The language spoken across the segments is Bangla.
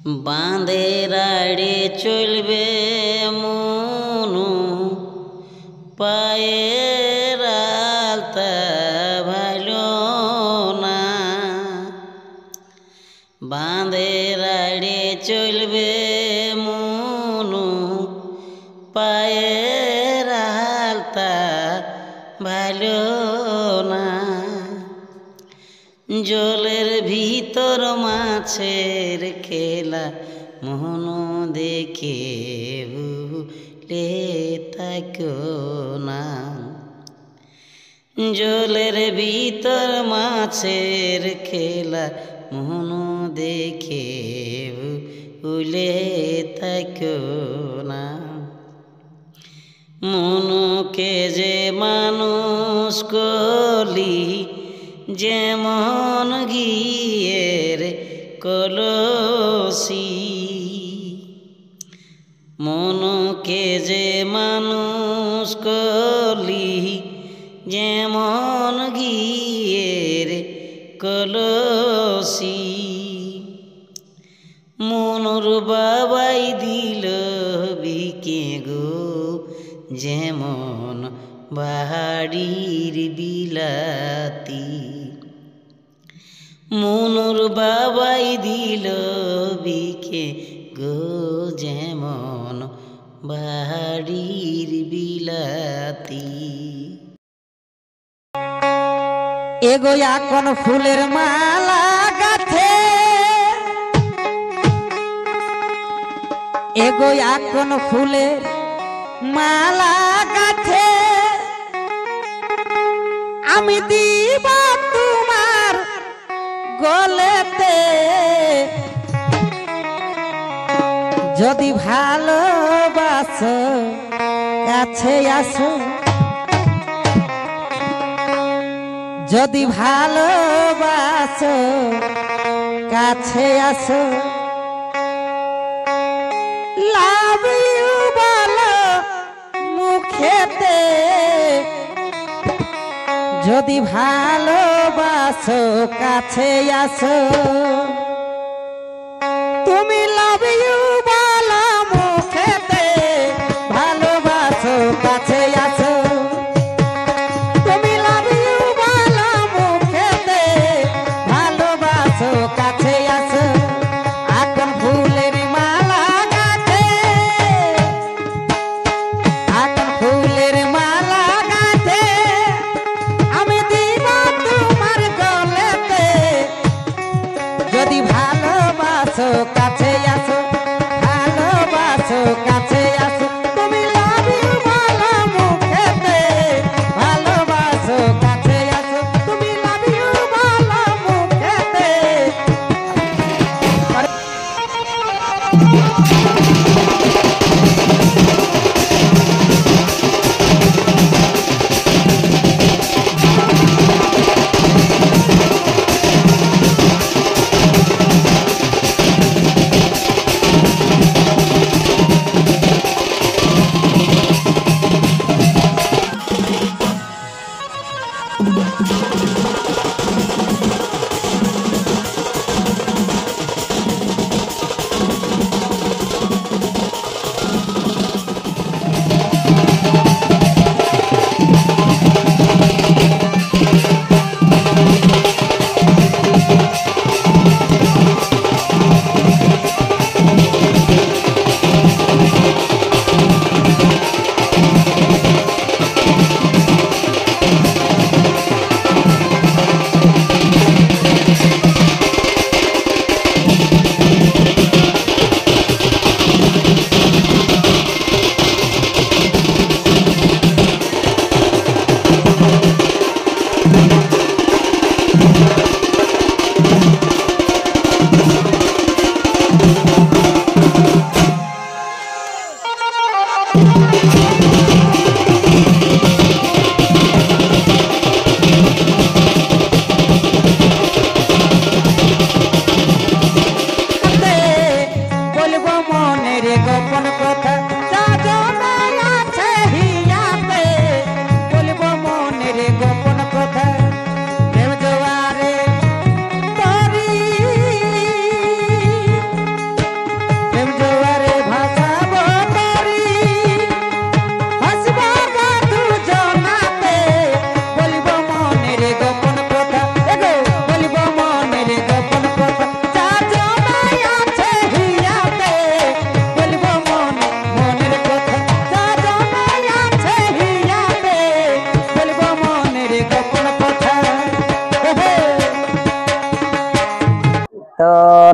बाँधेर आड़े चलबे मनु पाয়ের আলতা ভালো না। বাঁধের আড়ে চলবে মনু পায়ের আলতা ভালো না। জলের ভিতর মাছের খেলা মনু দেখে ভুলে থাকো না। জলের ভিতর মাছের খেলা মনু দেখে ভুলে থাকো না। মনুকে যে মানুষ করলি যেমন ঘিয়ের কলসি, মনুকে যে মানুষ করলি যেমন ঘিয়ের কলসি। মনুর বাবাই দিল বিকে গো যেমন বাড়ির বিলাতি। মনুর বাবাই দিল বিকে গো যেমন বাড়ির বিলাতি। এগো এখন ফুলের মালা গাথে, এগো এখন ফুলের মালা গাথে, আমি দিব তোমার গলেতে। যদি ভালোবাসো কাছে আসো, যদি ভালোবাসো কাছে আসো। লাভ ইউ বলো মুখেতে, যদি ভালোবাসো কাছে আসো। তুমি লাভ ইউ বলো মুখেতে, ভালোবাসো কাছে আসো। তুমি লাভ ইউ বলো মুখেতে, ভালোবাসো কাছে আসো। এখন ফুলের মালা গাথে, এখন ফুলের মালা গাথে, আমি দিব তোমার গলেতে। যদি ভালোবাসো কাছে আসো, ভালোবাসো কাছে আসো। তুমি লাভ ইউ বলো মুখেতে, ভালোবাসো কাছে আসো। তুমি লাভ ইউ বলো মুখেতে।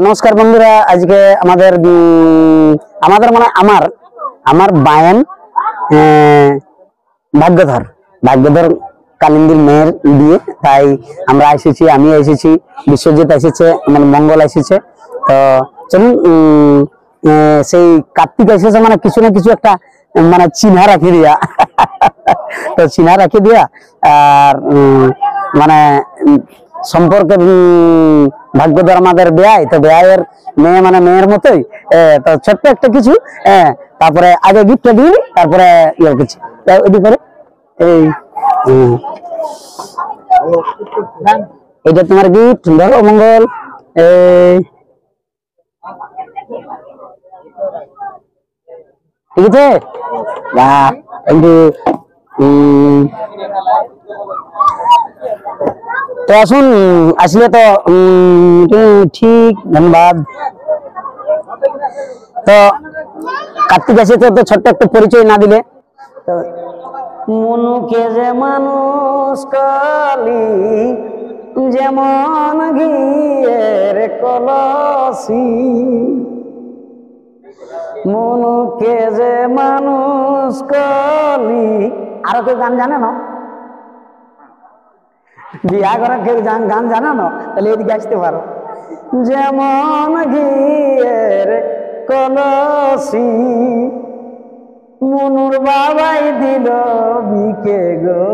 নমস্কার বন্ধুরা, আজকে আমাদের আমাদের মানে আমার আমার বায়ান ভাগ্যধর ভাগ্যধর কালিন্দির মেয়ের বিয়ে, তাই আমরা এসেছি, আমি এসেছি, বিশ্বজিৎ এসেছে, আমার মঙ্গল এসেছে। তো চলুন সেই কার্তিক এসেছে মানে কিছু না কিছু একটা মানে চিহ্না রাখি দিয়া তো চিহ্না রাখি দিয়া আর মানে সম্পর্কে ভাগ্যধর আমাদের বেয়াই, তো বেয়াইয়ের মেয়ে মানে মেয়ের মতোই। তো ছোট্ট একটা কিছু, তারপরে আগে গিফটটা দিই, তারপরে ইয়ে কিছু করে এই এটা তোমার গিফট, ধরো মঙ্গল। ঠিক আছে, বাহ, থ্যাংক ইউ। তো আসুন, আসলে তো ঠিক, ধন্যবাদ। তো কার্তিক এসেছে, তো ছোট্ট একটা পরিচয় না দিলে তো মনুকে যে মানুষ কালি যেমন ঘিয়ের কলসি, মনুকে যে মানুষ কালি। আরো কেউ গান জানে না? বিয়া করা কেউ গান জানে না? তাহলে এদিকে আসতে পারো। যেমন ঘিয়ের কলসি মনুর বাবাই দিল বিকে গো,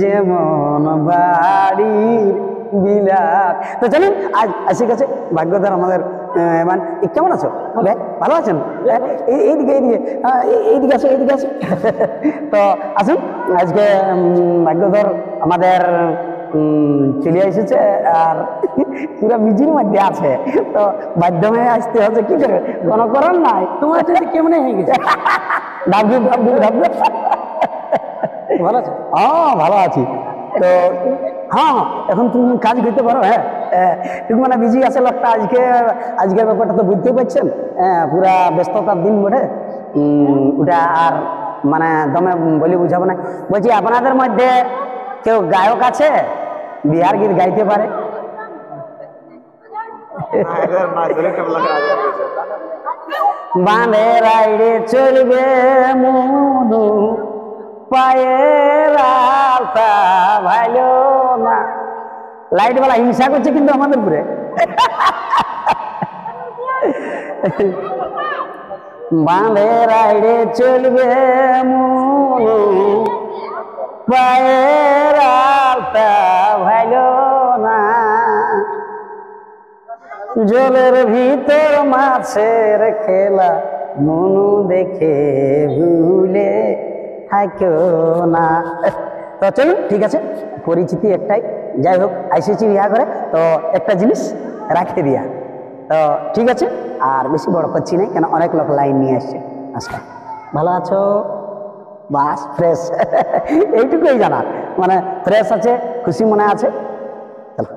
যেমন বাড়ির বিলাপ। তো চলুন আজ আসি কাছে ভাগ্যধর আমাদের মানে কেমন আছো? ভালো আছেন? এইদিকে এইদিকে এইদিকে আসো, এইদিকে আসো। তো আসুন, আজকে ভাগ্যধর আমাদের চলে এসেছে আর পুরো বিজির মধ্যে আছে, তো মাধ্যমে আসতে হচ্ছে, কি করে, কোনো করার নাই। তোমার কেমন হয়ে গেছে? ভালো আছো? হ্যাঁ, ভালো আছি। তো হ্যাঁ, এখন তুমি কাজ করতে পারো। হ্যাঁ, একটু মানে বিজি আছে লোকটা আজকে। আজকের ব্যাপারটা তো বুঝতেই পারছেন, পুরা ব্যস্ততার দিন বটে। ওটা আর মানে দমে বলি বুঝাবো না। বলছি, আপনাদের মধ্যে কেউ গায়ক আছে বিহার গীত গাইতে পারে? বাঁধে রাইডে চলবে মনু, পায়ের আলতা ভাইলো না। লাইট বেলা হিংসা করছে কিন্তু আমাদের উপরে। বাঁধে রাইডে চলবে মনু, পায়ের আলতা ভাইলো না। জলের ভিতর মাছের খেলা মনু দেখে ভুলে থাকো না। তো চলুন, ঠিক আছে, পরিচিতি একটাই, যাই হোক আইসিছি বিয়া করে, তো একটা জিনিস রাখে দিয়া। তো ঠিক আছে, আর বেশি বড় করছি না, কেন অনেক লোক লাইন নিয়ে আসছে। আচ্ছা, ভালো আছো? বাস ফ্রেশ, এইটুকুই জানা, মানে ফ্রেশ আছে, খুশি মনে আছে। চলো।